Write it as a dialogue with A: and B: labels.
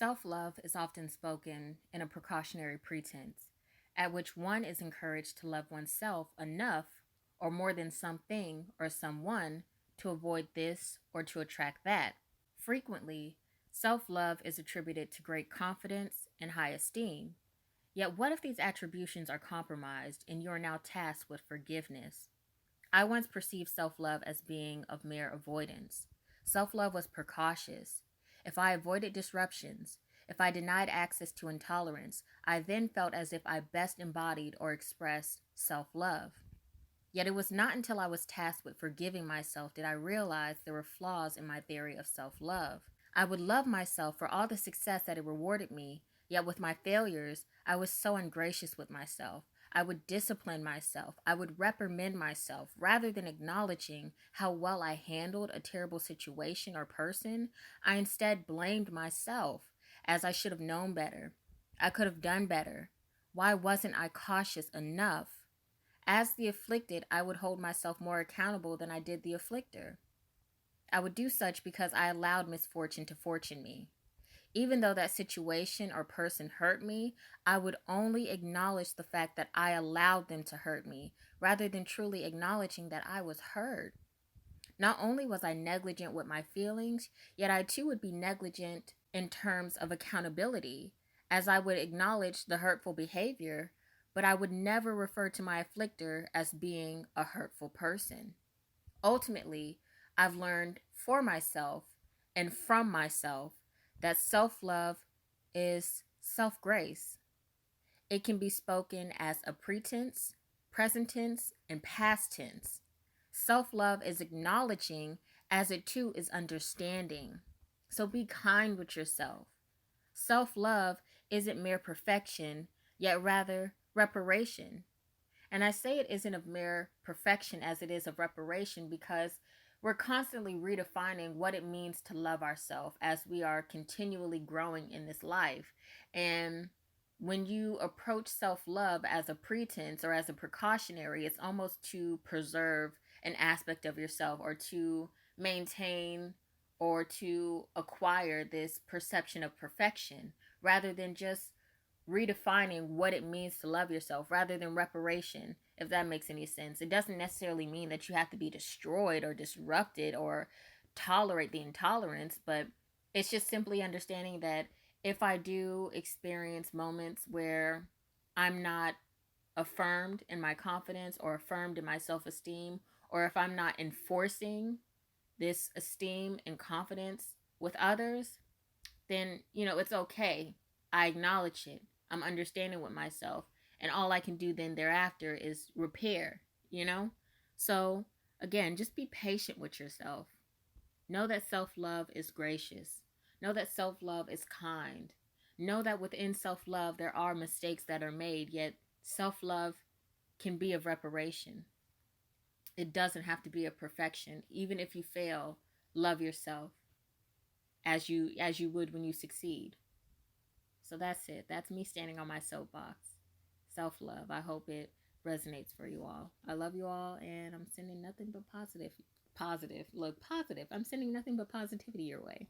A: Self-love is often spoken in a precautionary pretense, at which one is encouraged to love oneself enough or more than something or someone to avoid this or to attract that. Frequently, self-love is attributed to great confidence and high esteem. Yet what if these attributions are compromised and you are now tasked with forgiveness? I once perceived self love as being of mere avoidance. Self love was precautious. If I avoided disruptions, if I denied access to intolerance, I then felt as if I best embodied or expressed self love. Yet it was not until I was tasked with forgiving myself did I realize there were flaws in my theory of self love. I would love myself for all the success that it rewarded me, yet with my failures, I was so ungracious with myself. I would discipline myself. I would reprimand myself. Rather than acknowledging how well I handled a terrible situation or person, I instead blamed myself, as I should have known better. I could have done better. Why wasn't I cautious enough? As the afflicted, I would hold myself more accountable than I did the afflictor. I would do such because I allowed misfortune to fortune me. Even though that situation or person hurt me, I would only acknowledge the fact that I allowed them to hurt me, rather than truly acknowledging that I was hurt. Not only was I negligent with my feelings, yet I too would be negligent in terms of accountability, as I would acknowledge the hurtful behavior, but I would never refer to my afflictor as being a hurtful person. Ultimately, I've learned for myself and from myself that self love is self grace. It can be spoken as a pretense, present tense, and past tense. Self love is acknowledging, as it too is understanding. So be kind with yourself. Self love isn't mere perfection, yet rather reparation. And I say it isn't of mere perfection as it is of reparation because we're constantly redefining what it means to love ourselves as we are continually growing in this life. And when you approach self love as a pretense or as a precautionary, it's almost to preserve an aspect of yourself or to maintain or to acquire this perception of perfection rather than just redefining what it means to love yourself rather than reparation, if that makes any sense. It doesn't necessarily mean that you have to be destroyed or disrupted or tolerate the intolerance, but it's just simply understanding that if I do experience moments where I'm not affirmed in my confidence or affirmed in my self esteem, or if I'm not enforcing this esteem and confidence with others, then, it's okay. I acknowledge it. I'm understanding with myself. And all I can do then thereafter is repair, you know? So, again, just be patient with yourself. Know that self love is gracious. Know that self love is kind. Know that within self love, there are mistakes that are made, yet self love can be of reparation. It doesn't have to be a perfection. Even if you fail, love yourself as you would when you succeed. So that's it. That's me standing on my soapbox. Self love. I hope it resonates for you all. I love you all, and I'm sending nothing but positive. Positive. Look, positive. I'm sending nothing but positivity your way.